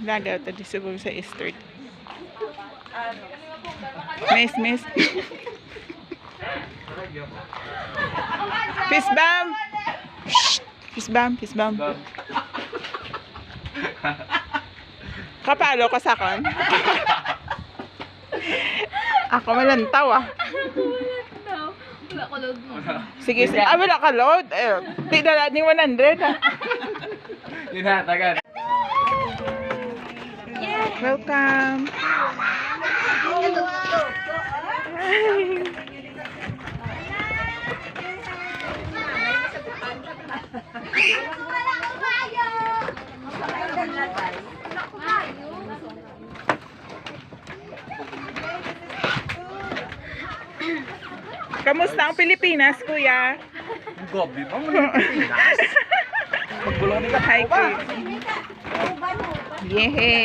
Lagaw ito disubog sa Easter. Miss. Fist bump. Fist bump. Kapalo ka sa kon? Ako malantaw ah. Wala ko load mo. Sige. Wala ka load. Di na natin 100 ah. Yun na, tagan. Welcome. Kamusta ang Pilipinas, kuya? Gobi pa mo ng Pilipinas. Magbulong ni ka. Hi, kuya. Yehey!